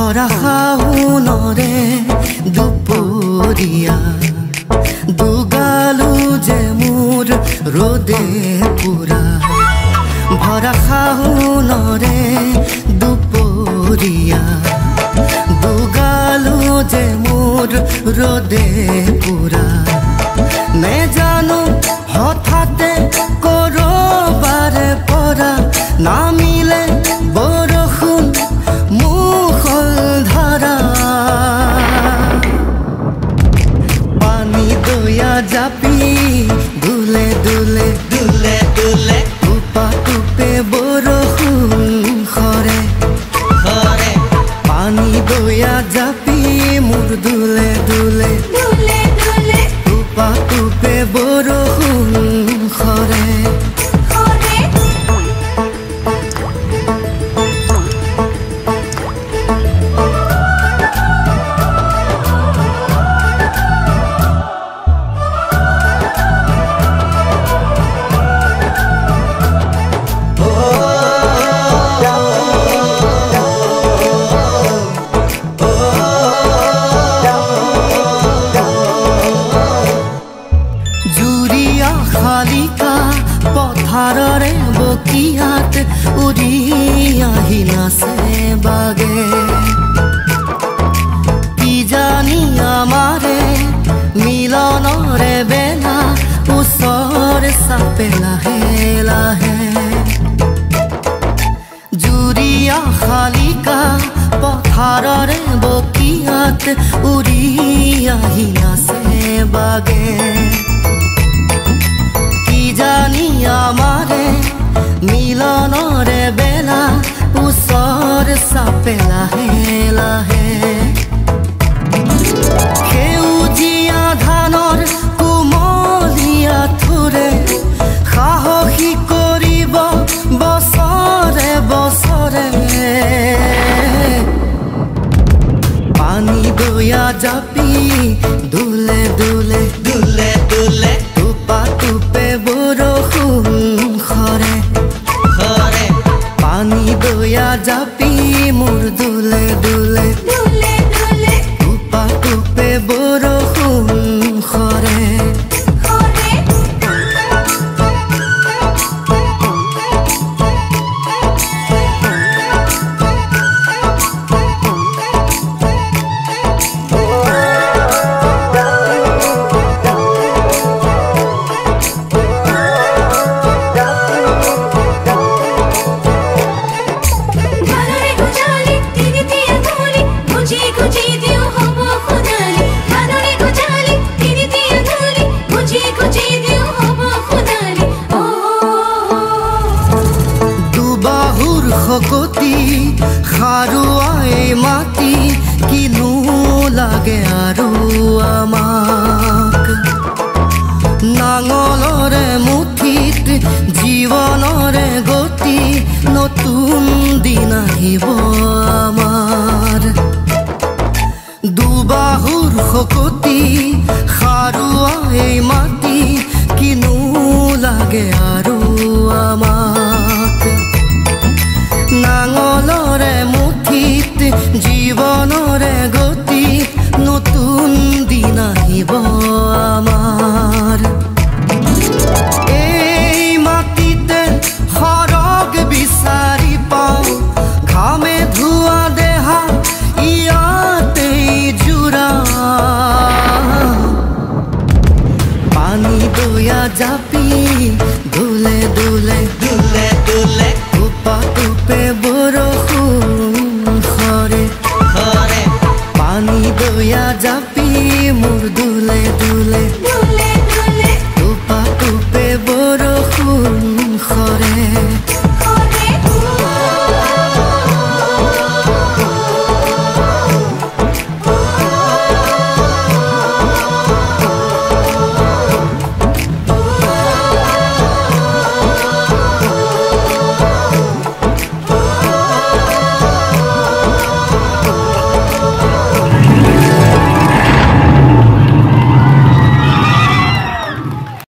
ভৰা শাওনৰে দুপৰীয়া দুগালো যে মোৰ ৰ'দে পুৰা ভৰা শাওনৰে দুপৰীয়া দুগালো যে মোৰ ৰ'দে পুৰা নেজানো হঠাতে কৰবাৰে পৰা নামিলে বৰষুণ জাপি দুলে দুলে দুলে দুলে টুপা টুপে বৰষুণ খৰে খৰে পানী দয়া জাপি মোৰ দুলে দুলে দুলে দুলে টুপা টুপে বৰষুণ খৰে শালিকা পথাৰৰে বকিয়াত উৰি আহি নাচে বাগে কি জানি আমাৰে মিলনৰে বেলা ওচৰ চাপে লাহে লাহে জুৰিয়া শালিকা পথাৰৰে বকিয়াত উৰি আহি নাচে বাগে জানি আমাৰে মিলনৰে বেলা ওচৰ চাপে লাহে লাহে সেউজীয়া ধানৰ কোমলীয়া থোৰে সাহসী কৰিব বছৰে বছৰে পানী দয়া জাপি দুলে দুলে দুলে দুলে টুপা টুপে বৰষুণ খৰে খৰে পানী দয়া জাপি মোৰ দুলে দুলে দুলে দুলে টুপা টুপে বৰষুণ খৰে শকতি খাৰুৱাই মাটি কিনো লাগে আৰু আমাক নাঙলৰে মুঠিত জীৱনৰে গতি নতুন দিন আহিব আমাৰ দুবাহুৰ শকতি খাৰুৱাই মাটি কিনো লাগে আৰু আমাক নাঙলৰে মুঠিত জীৱনৰে গতি নতুন দিন আহিব আমাৰ এই মাটিতে সৰগ বিচাৰি পাওঁ ঘামে ধোৱা দেহা ইয়াতেই জোৰা পানী দয়া জাপি দুলে দুলে দুলে দুলে টুপা টুপে বৰষুণ